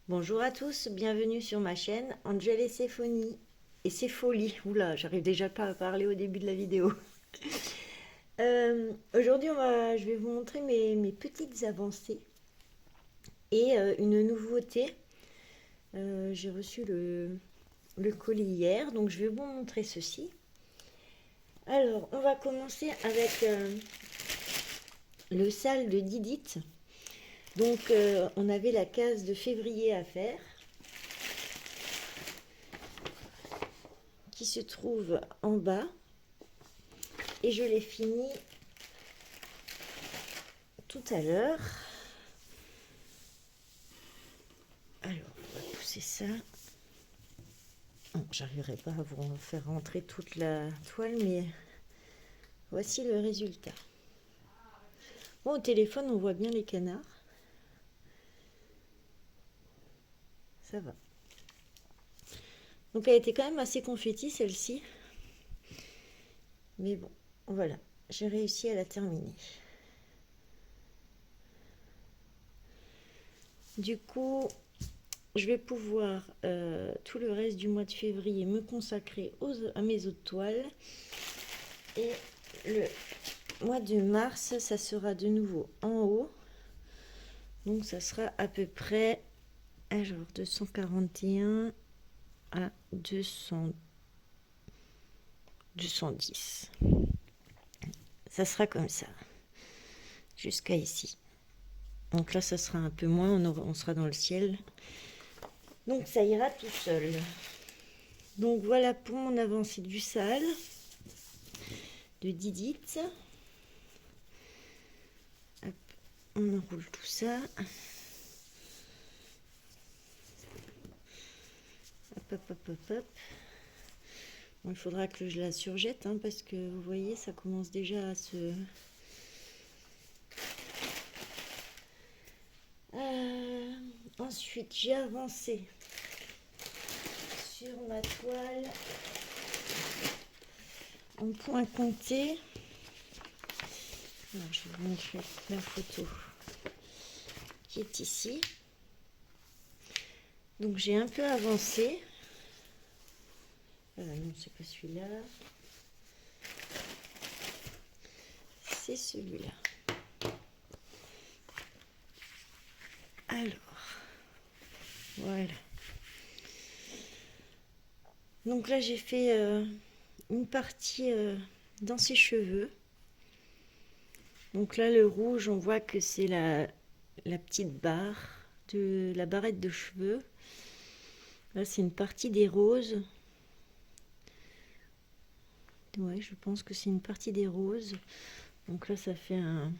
Bonjour à tous, bienvenue sur ma chaîne Angel et Séphonie. Et c'est folie. Oula, j'arrive déjà pas à parler au début de la vidéo. Aujourd'hui, je vais vous montrer mes petites avancées et une nouveauté. J'ai reçu le colis hier, donc je vais vous montrer ceci. Alors, on va commencer avec le sale de Didit. Donc, on avait la case de février à faire, qui se trouve en bas. Et je l'ai fini tout à l'heure. Alors, on va pousser ça. J'arriverai pas à vous faire rentrer toute la toile, mais voici le résultat. Bon, au téléphone, on voit bien les canards. Ça va. Donc, elle était quand même assez confetti, celle-ci. Mais bon, voilà. J'ai réussi à la terminer. Du coup, je vais pouvoir, tout le reste du mois de février, me consacrer à mes autres toiles. Et le mois de mars, ça sera de nouveau en haut. Donc, ça sera à peu près, alors, 241 à 210. Ça sera comme ça, jusqu'à ici. Donc là, ça sera un peu moins, on sera dans le ciel. Donc ça ira tout seul. Donc voilà pour mon avancée du sale de Didit. Hop, on enroule tout ça. Hop, hop, hop, hop, hop. Bon, il faudra que je la surjette, hein, parce que vous voyez, ça commence déjà à se... Ensuite, j'ai avancé sur ma toile en point compté. Alors, je vais vous montrer la photo qui est ici. Donc j'ai un peu avancé. Non, c'est pas celui-là. C'est celui-là. Alors, voilà. Donc là, j'ai fait une partie dans ses cheveux. Donc là, le rouge, on voit que c'est la petite barre de la barrette de cheveux. Là, c'est une partie des roses. Ouais, je pense que c'est une partie des roses. Donc là, ça fait un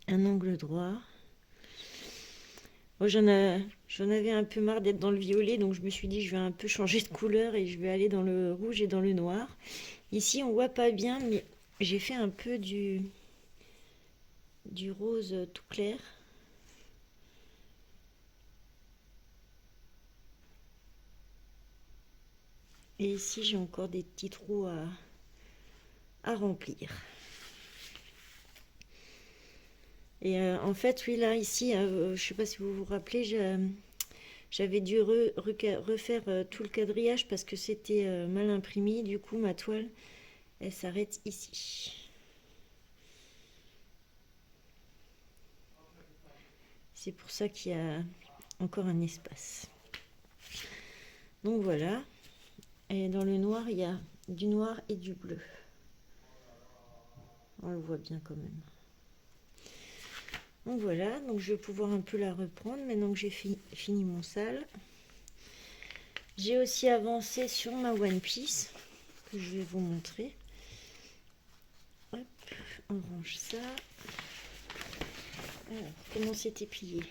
angle droit. Moi, j'en avais un peu marre d'être dans le violet, donc je me suis dit je vais un peu changer de couleur et je vais aller dans le rouge et dans le noir. Ici, on voit pas bien, mais j'ai fait un peu du rose tout clair. Et ici, j'ai encore des petits trous à remplir. Et en fait, oui, là, ici, je sais pas si vous vous rappelez, j'avais dû refaire tout le quadrillage parce que c'était mal imprimé. Du coup, ma toile, elle s'arrête ici. C'est pour ça qu'il y a encore un espace. Donc voilà. Et dans le noir, il y a du noir et du bleu. On le voit bien quand même. Donc voilà, donc je vais pouvoir un peu la reprendre maintenant que j'ai fini mon sale. J'ai aussi avancé sur ma One Piece que je vais vous montrer. Hop, on range ça. Alors, comment c'était plié?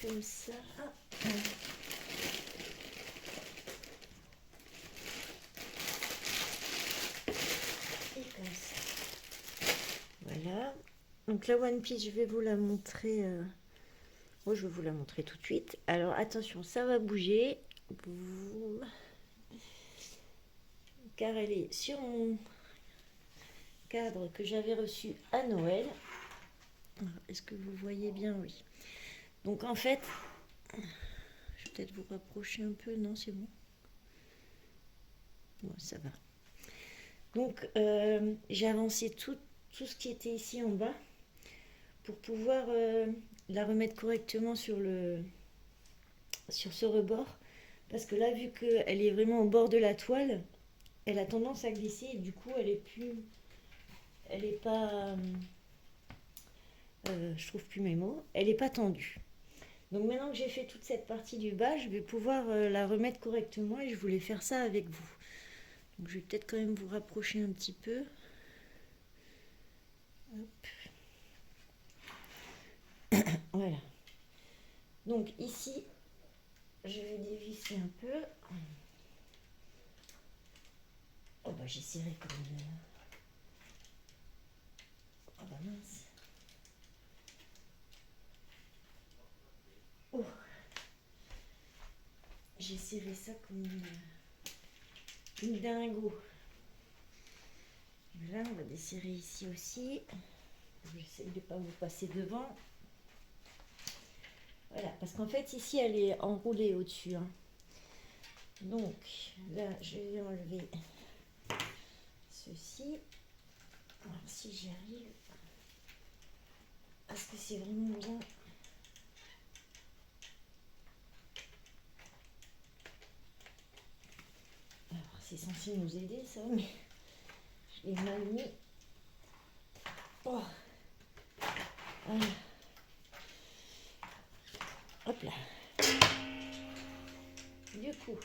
Comme ça. Et comme ça. Voilà. Donc la One Piece, je vais vous la montrer. Moi, je vais vous la montrer tout de suite. Alors attention, ça va bouger. Car elle est sur mon cadre que j'avais reçu à Noël. Est-ce que vous voyez bien? Oui. Donc en fait, je vais peut-être vous rapprocher un peu, non c'est bon. Bon, ça va. Donc j'ai avancé tout ce qui était ici en bas pour pouvoir la remettre correctement sur ce rebord. Parce que là, vu qu'elle est vraiment au bord de la toile, elle a tendance à glisser et du coup, elle est pas, je trouve plus mes mots, elle est pas tendue. Donc maintenant que j'ai fait toute cette partie du bas, je vais pouvoir la remettre correctement et je voulais faire ça avec vous. Donc je vais peut-être quand même vous rapprocher un petit peu. Hop. Voilà. Donc ici, je vais dévisser un peu. Oh bah j'ai serré comme une... Oh bah mince. Oh. J'ai serré ça comme une dingo. Là, on va desserrer ici aussi. J'essaie de ne pas vous passer devant. Voilà, parce qu'en fait, ici, elle est enroulée au-dessus. Hein. Donc, là, je vais enlever ceci. Alors, si j'y arrive. Parce que c'est vraiment bien. Alors, c'est censé nous aider, ça, mais je l'ai mal mis. Oh. Voilà. Hop là. Du coup,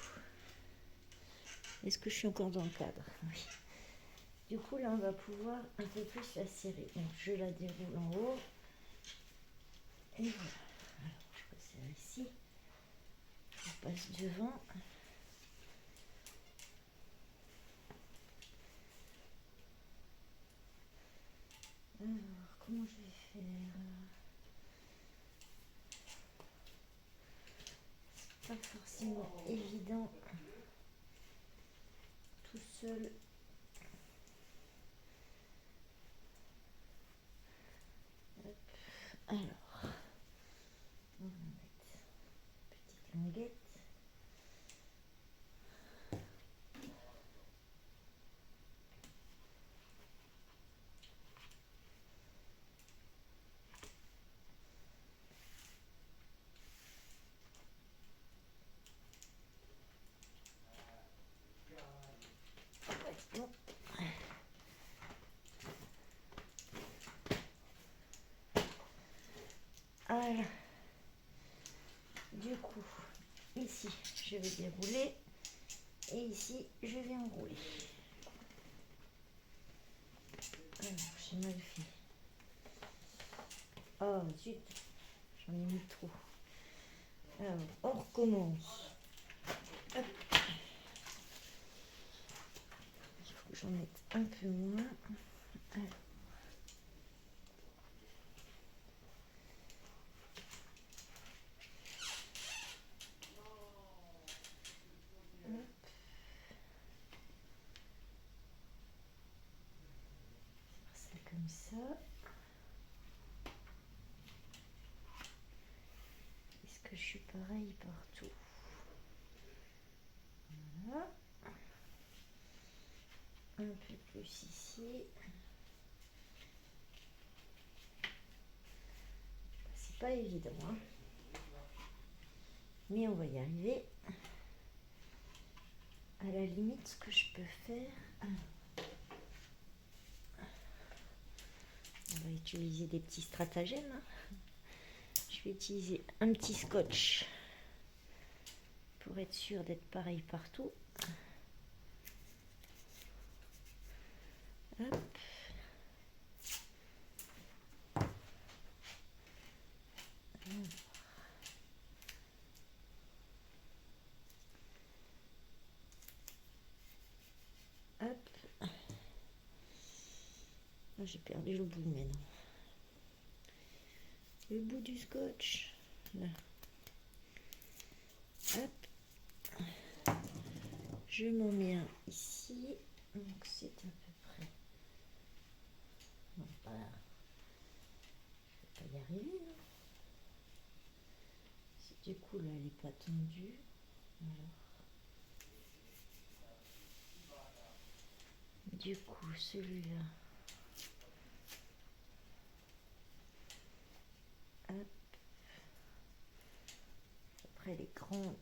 est-ce que je suis encore dans le cadre? Oui. Du coup, là, on va pouvoir un peu plus la serrer. Donc, je la déroule en haut. Et voilà. Alors, je resserre ici. Je passe devant. Alors, comment je vais faire? C'est pas forcément évident tout seul. Hop. Alors, on va mettre une petite languette. Bon. Alors, du coup, ici, je vais dérouler et ici, je vais enrouler. Alors, j'ai mal fait. Oh, zut, j'en ai mis trop. Alors, on recommence. Hop. Il faut que j'en mette un peu moins. Alors. C'est comme ça. Est-ce que je suis pareil partout? Voilà. Un peu plus ici. C'est pas évident, hein. Mais on va y arriver. À la limite, ce que je peux faire, on va utiliser des petits stratagèmes. Hein. Je vais utiliser un petit scotch pour être sûr d'être pareil partout. Hop. Hop. J'ai perdu le bout maintenant. Le bout du scotch. Là. Hop. Je m'en mets un ici. Donc c'est à peu près. Non, pas là. Je vais pas y arriver. Là. Du coup, là, elle n'est pas tendue. Alors, du coup, celui-là. Hop. Après, elle est grande.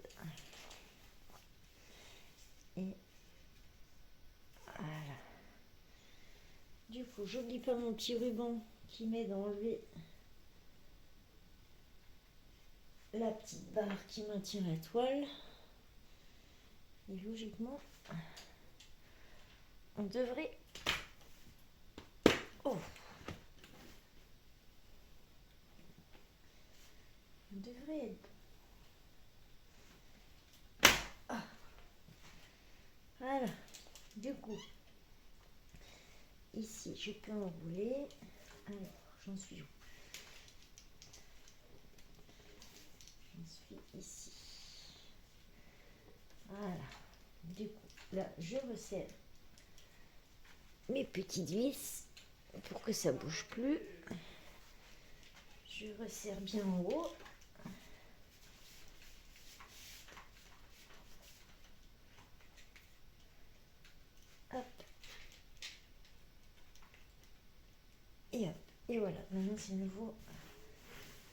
Et voilà. Du coup, j'oublie pas mon petit ruban qui m'aide à enlever la petite barre qui maintient la toile. Et logiquement, on devrait... Oh, on devrait être... Ah. Voilà. Du coup, ici, je peux enrouler. Alors, j'en suis où? J'en suis ici. Voilà. Du coup, là, je resserre mes petites vis pour que ça bouge plus. Je resserre bien en haut. Hop. Et hop. Et voilà. Maintenant, c'est nouveau.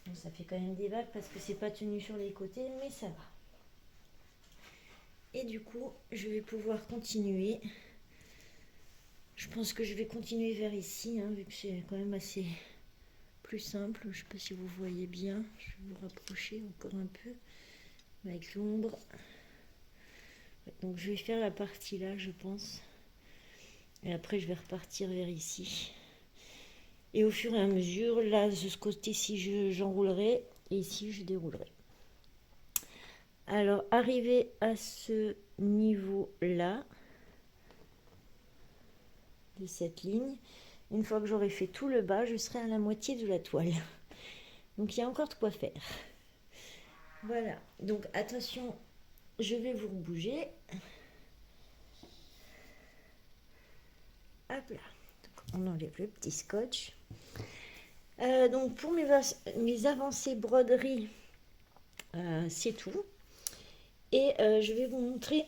Bon, ça fait quand même des vagues parce que c'est pas tenu sur les côtés, mais ça va. Et du coup, je vais pouvoir continuer. Je pense que je vais continuer vers ici, hein, vu que c'est quand même assez plus simple. Je ne sais pas si vous voyez bien. Je vais vous rapprocher encore un peu avec l'ombre. Donc je vais faire la partie là, je pense. Et après, je vais repartir vers ici. Et au fur et à mesure, là, de ce côté-ci, j'enroulerai. Et ici, je déroulerai. Alors, arrivé à ce niveau-là de cette ligne, une fois que j'aurai fait tout le bas, je serai à la moitié de la toile. Donc, il y a encore de quoi faire. Voilà. Donc, attention, je vais vous bouger. Hop là. Donc, on enlève le petit scotch. Donc, pour mes avancées broderie, c'est tout. Et je vais vous montrer...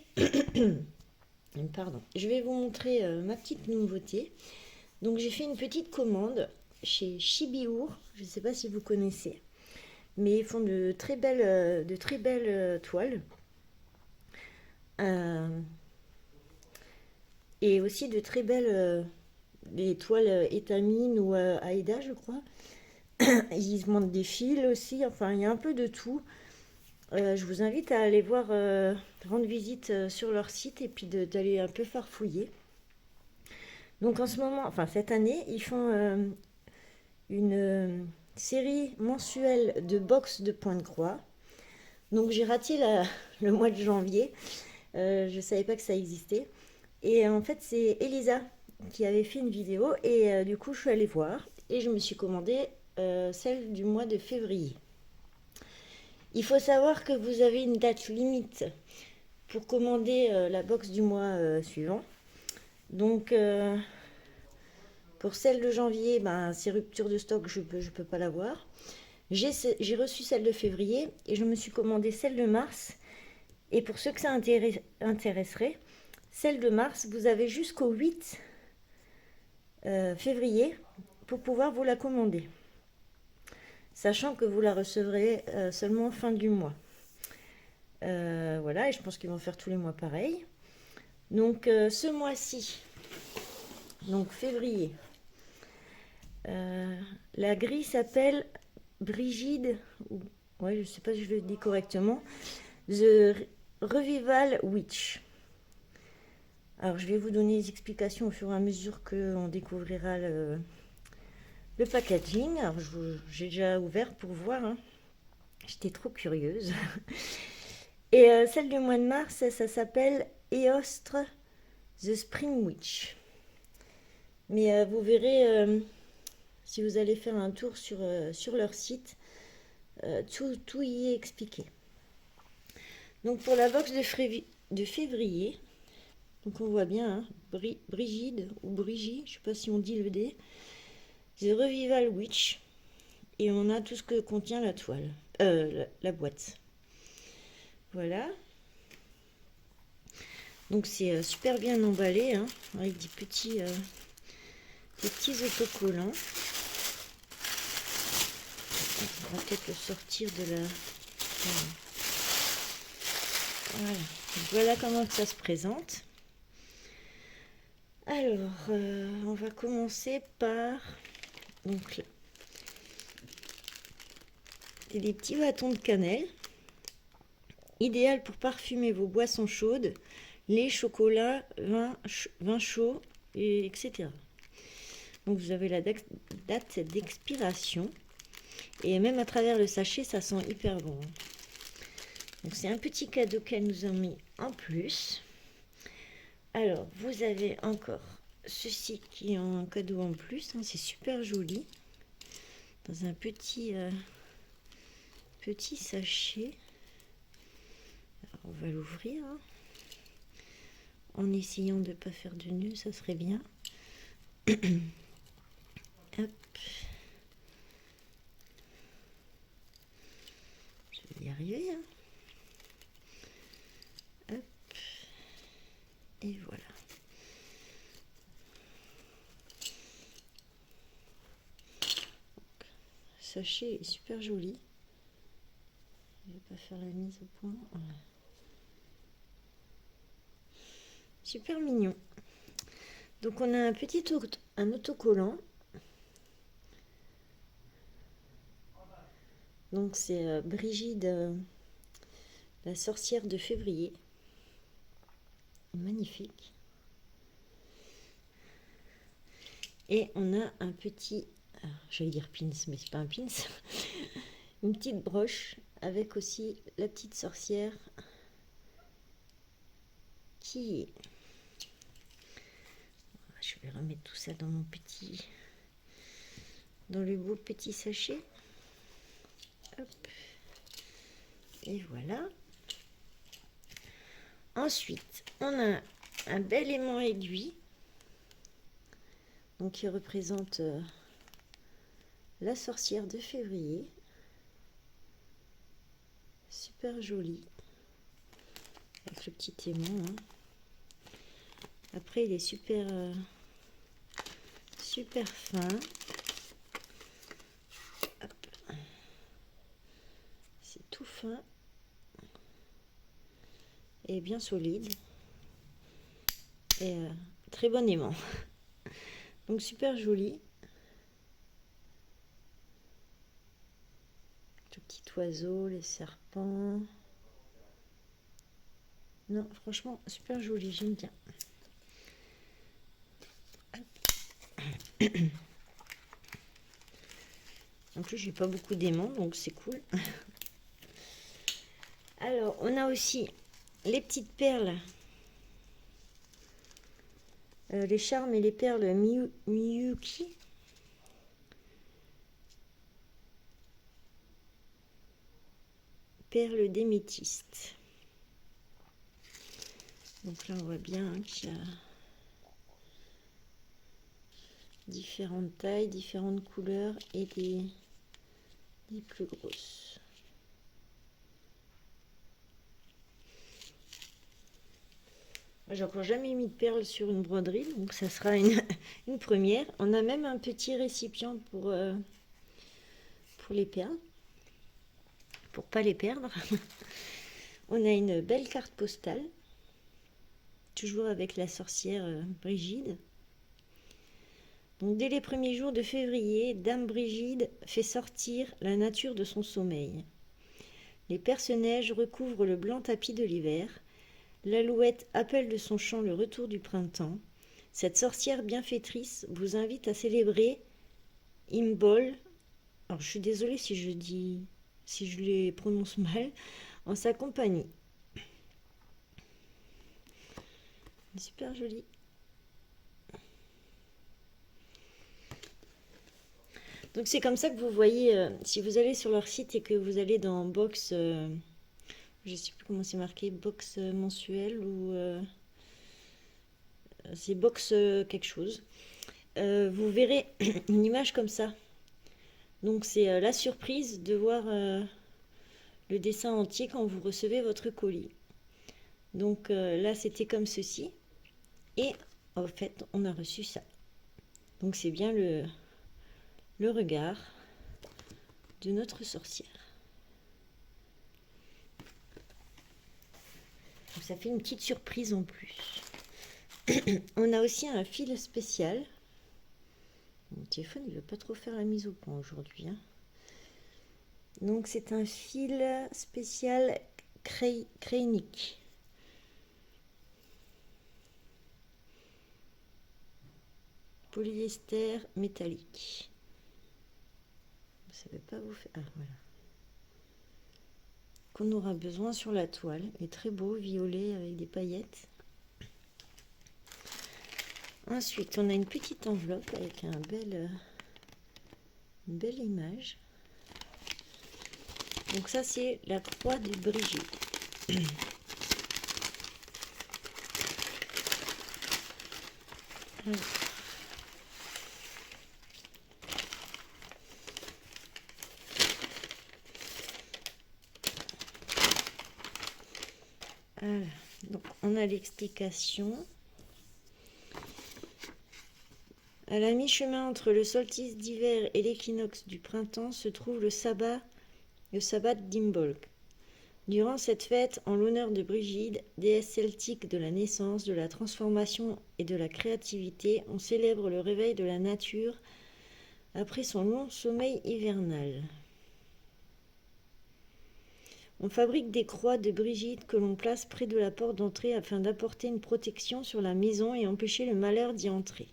Pardon. Je vais vous montrer ma petite nouveauté. Donc, j'ai fait une petite commande chez Chibiur. Je ne sais pas si vous connaissez. Mais ils font de très belles toiles. Et aussi de très belles des toiles étamines ou Aïda, je crois. Ils montrent des fils aussi. Enfin, il y a un peu de tout. Je vous invite à aller voir, rendre visite sur leur site et puis d'aller un peu farfouiller. Donc en ce moment, enfin cette année, ils font une série mensuelle de box de pointe croix. Donc j'ai raté le mois de janvier. Je ne savais pas que ça existait. Et en fait, c'est Elisa qui avait fait une vidéo. Et du coup, je suis allée voir. Et je me suis commandé celle du mois de février. Il faut savoir que vous avez une date limite pour commander la box du mois suivant. Donc, pour celle de janvier, ben, c'est rupture de stock, je peux pas l'avoir. J'ai reçu celle de février et je me suis commandé celle de mars. Et pour ceux que ça intéresserait, celle de mars, vous avez jusqu'au 8 février pour pouvoir vous la commander. Sachant que vous la recevrez seulement fin du mois. Voilà, et je pense qu'ils vont faire tous les mois pareil. Donc ce mois-ci, donc février, la grille s'appelle Brigide, ouais, je ne sais pas si je le dis correctement, The Revival Witch. Alors je vais vous donner les explications au fur et à mesure qu'on découvrira le packaging. Alors j'ai déjà ouvert pour voir, hein. J'étais trop curieuse. Et celle du mois de mars, ça s'appelle Eostre The Spring Witch. Mais vous verrez, si vous allez faire un tour sur leur site, tout y est expliqué. Donc pour la box de février, donc on voit bien, hein, Brigide ou Brigie, je ne sais pas si on dit le D, The Revival Witch, et on a tout ce que contient la toile, la boîte. Voilà. Donc c'est super bien emballé, hein, avec des petits autocollants. On va peut-être le sortir de la... Voilà. Voilà comment ça se présente. Alors, on va commencer par... Donc, des petits bâtons de cannelle. Idéal pour parfumer vos boissons chaudes, lait, chocolat, vin chaud, etc. Donc vous avez la date d'expiration. Et même à travers le sachet, ça sent hyper bon. Donc c'est un petit cadeau qu'elle nous a mis en plus. Alors, vous avez encore ceci qui est un cadeau en plus. Hein, c'est super joli. Dans un petit sachet. Alors, on va l'ouvrir. Hein, en essayant de ne pas faire de nœud, ça serait bien. Hop. Je vais y arriver. Hein. Hop. Et voilà. Le sachet est super joli. Je vais pas faire la mise au point. Voilà. Super mignon. Donc on a un autocollant. Donc c'est Brigide, la sorcière de février. Magnifique. Et on a un petit, j'allais dire pins, mais c'est pas un pins. Une petite broche avec aussi la petite sorcière qui est... Je vais remettre tout ça dans mon dans le beau petit sachet. Hop. Et voilà. Ensuite, on a un bel aimant aiguille. Donc qui représente la sorcière de février. Super joli. Avec le petit aimant. Hein. Après, il est super fin. C'est tout fin. Et bien solide. Et très bon aimant. Donc super joli. Le petit oiseau, les serpents. Non, franchement, super joli, j'aime bien. En plus, j'ai pas beaucoup d'aimants, donc c'est cool. Alors, on a aussi les petites perles. Les charmes et les perles Miyuki. Perles d'éméthyste. Donc là, on voit bien qu'il y a différentes tailles, différentes couleurs et des plus grosses. J'ai encore jamais mis de perles sur une broderie, donc ça sera une première. On a même un petit récipient pour les perles, pour pas les perdre. On a une belle carte postale, toujours avec la sorcière Brigide. Donc dès les premiers jours de février, Dame Brigide fait sortir la nature de son sommeil. Les perce-neiges recouvrent le blanc tapis de l'hiver. L'alouette appelle de son chant le retour du printemps. Cette sorcière bienfaitrice vous invite à célébrer Imbolc. Alors je suis désolée si je les prononce mal, en sa compagnie. Super joli. Donc c'est comme ça que vous voyez, si vous allez sur leur site et que vous allez dans box, je ne sais plus comment c'est marqué, box mensuel ou c'est box quelque chose, vous verrez une image comme ça. Donc c'est la surprise de voir le dessin entier quand vous recevez votre colis. Donc là, c'était comme ceci. Et en fait, on a reçu ça. Donc c'est bien le regard de notre sorcière. Donc ça fait une petite surprise en plus. On a aussi un fil spécial. Mon téléphone, il ne veut pas trop faire la mise au point aujourd'hui, hein. Donc c'est un fil spécial Kreynik. Polyester métallique. Ça ne veut pas vous faire... Ah, voilà. Qu'on aura besoin sur la toile. Il est très beau, violet avec des paillettes. Ensuite, on a une petite enveloppe avec une belle image. Donc ça, c'est la croix de Brigitte. Voilà. Donc, on a l'explication. À la mi-chemin entre le solstice d'hiver et l'équinoxe du printemps se trouve le sabbat d'Imbolc. Durant cette fête, en l'honneur de Brigide, déesse celtique de la naissance, de la transformation et de la créativité, on célèbre le réveil de la nature après son long sommeil hivernal. On fabrique des croix de Brigitte que l'on place près de la porte d'entrée afin d'apporter une protection sur la maison et empêcher le malheur d'y entrer.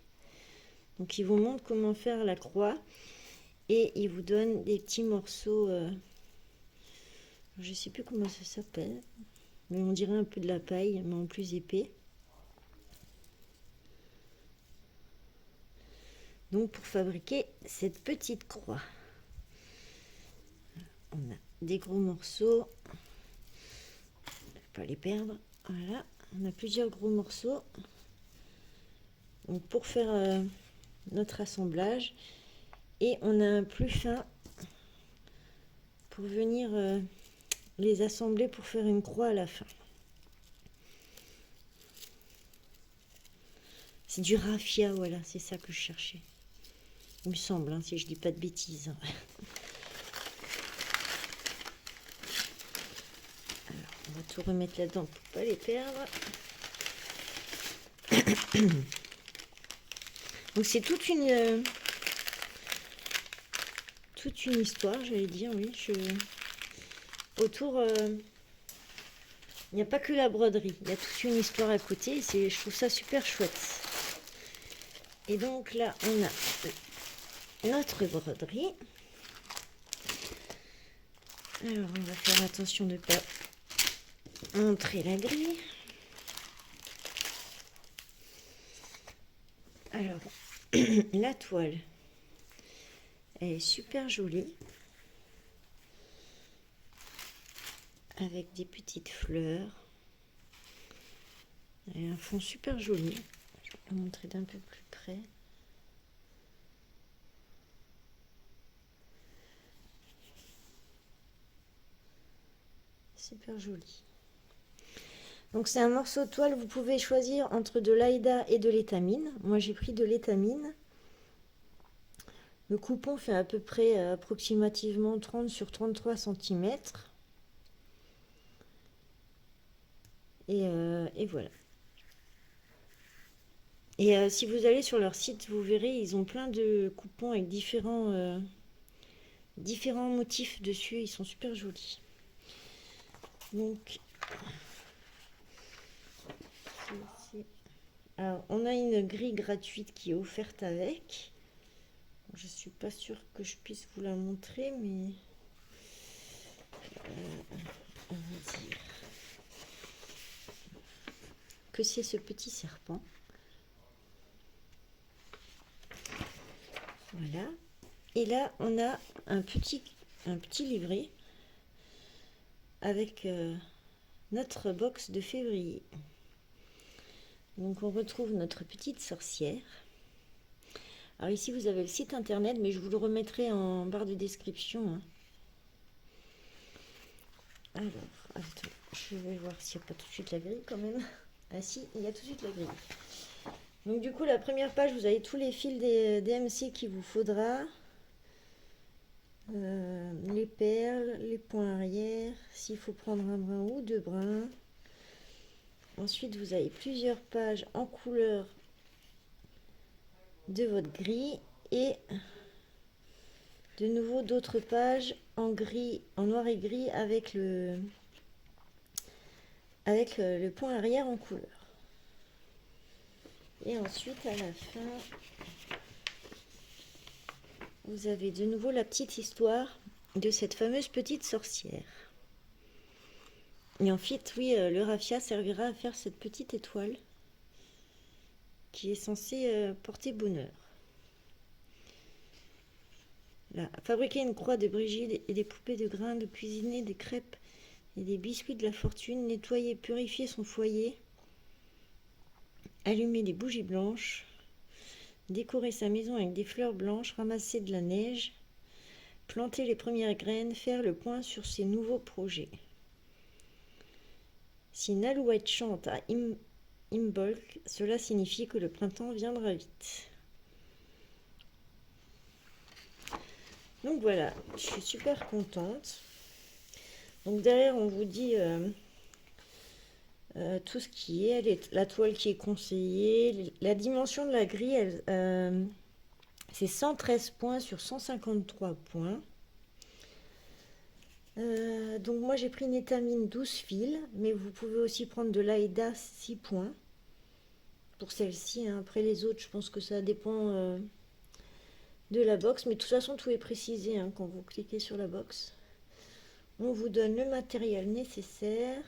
Donc il vous montre comment faire la croix et il vous donne des petits morceaux, je ne sais plus comment ça s'appelle, mais on dirait un peu de la paille, mais en plus épais. Donc pour fabriquer cette petite croix, on a des gros morceaux, il ne faut pas les perdre, voilà, on a plusieurs gros morceaux. Donc pour faire notre assemblage, et on a un plus fin pour venir les assembler pour faire une croix à la fin. C'est du raffia, voilà, c'est ça que je cherchais. Il me semble, hein, si je dis pas de bêtises. Alors, on va tout remettre là-dedans pour pas les perdre. Donc c'est toute une histoire, j'allais dire, oui. Autour, il n'y a pas que la broderie, il y a toute une histoire à côté. Je trouve ça super chouette. Et donc là, on a notre broderie. Alors, on va faire attention de ne pas montrer la grille. Alors, la toile, elle est super jolie. Avec des petites fleurs. Elle a un fond super joli. Je vais vous montrer d'un peu plus près. Super joli. Donc c'est un morceau de toile, vous pouvez choisir entre de l'aïda et de l'étamine. Moi j'ai pris de l'étamine. Le coupon fait à peu près approximativement 30 sur 33 cm. Et voilà. Et si vous allez sur leur site, vous verrez, ils ont plein de coupons avec différents motifs dessus. Ils sont super jolis. Donc, alors, on a une grille gratuite qui est offerte avec. Je ne suis pas sûre que je puisse vous la montrer, mais on va dire que c'est ce petit serpent. Voilà. Et là, on a un petit livret avec notre box de février. Donc on retrouve notre petite sorcière. Alors ici vous avez le site internet, mais je vous le remettrai en barre de description, hein. Alors, attends, je vais voir s'il n'y a pas tout de suite la grille quand même. Ah si, il y a tout de suite la grille. Donc du coup, la première page, vous avez tous les fils des DMC qu'il vous faudra. Les perles, les points arrière, s'il faut prendre un brin ou deux brins. Ensuite, vous avez plusieurs pages en couleur de votre grille et de nouveau d'autres pages en gris, en noir et gris avec le point arrière en couleur. Et ensuite, à la fin, vous avez de nouveau la petite histoire de cette fameuse petite sorcière. Et en fait, oui, le raffia servira à faire cette petite étoile qui est censée porter bonheur. Là, fabriquer une croix de Brigitte et des poupées de grains, de cuisiner des crêpes et des biscuits de la fortune, nettoyer, purifier son foyer, allumer des bougies blanches, décorer sa maison avec des fleurs blanches, ramasser de la neige, planter les premières graines, faire le point sur ses nouveaux projets. Si une alouette chante à Imbolc, cela signifie que le printemps viendra vite. Donc voilà, je suis super contente. Donc derrière, on vous dit tout ce qui est, la toile qui est conseillée. La dimension de la grille, c'est 113 points sur 153 points. Donc moi j'ai pris une étamine 12 fils, mais vous pouvez aussi prendre de l'Aïda 6 points pour celle-ci. Hein. Après les autres, je pense que ça dépend de la box, mais de toute façon tout est précisé hein, quand vous cliquez sur la box. On vous donne le matériel nécessaire.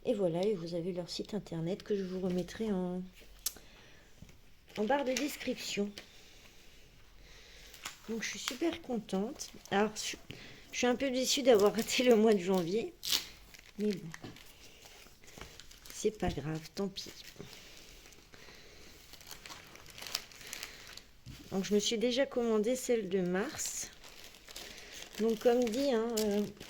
Et voilà, et vous avez leur site internet que je vous remettrai en barre de description. Donc je suis super contente. Alors je suis un peu déçue d'avoir raté le mois de janvier. Mais bon, c'est pas grave, tant pis. Donc je me suis déjà commandé celle de mars. Donc comme dit, hein,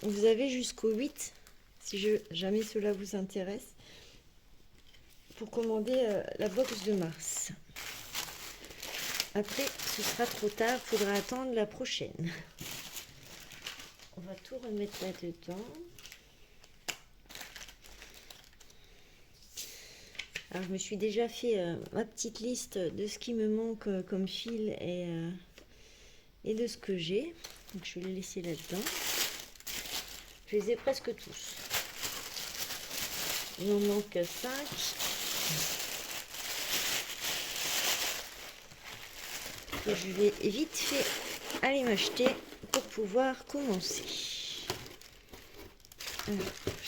vous avez jusqu'au 8, si jamais cela vous intéresse, pour commander la box de mars. Après, ce sera trop tard, il faudra attendre la prochaine. On va tout remettre là-dedans. Alors, je me suis déjà fait ma petite liste de ce qui me manque comme fil et de ce que j'ai. Donc, je vais les laisser là-dedans. Je les ai presque tous. Il en manque 5. Que je vais vite fait aller m'acheter pour pouvoir commencer.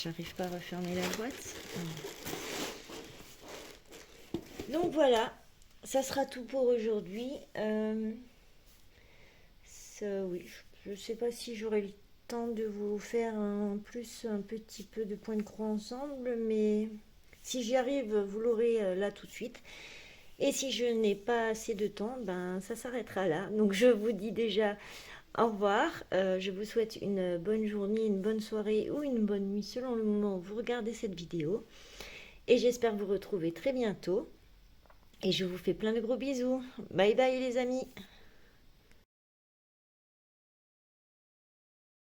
J'arrive pas à refermer la boîte. Donc voilà, ça sera tout pour aujourd'hui. Oui, je sais pas si j'aurai le temps de vous faire un petit peu de point de croix ensemble, mais si j'y arrive, vous l'aurez là tout de suite. Et si je n'ai pas assez de temps, ben ça s'arrêtera là. Donc je vous dis déjà au revoir. Je vous souhaite une bonne journée, une bonne soirée ou une bonne nuit selon le moment où vous regardez cette vidéo. Et j'espère vous retrouver très bientôt. Et je vous fais plein de gros bisous. Bye bye les amis.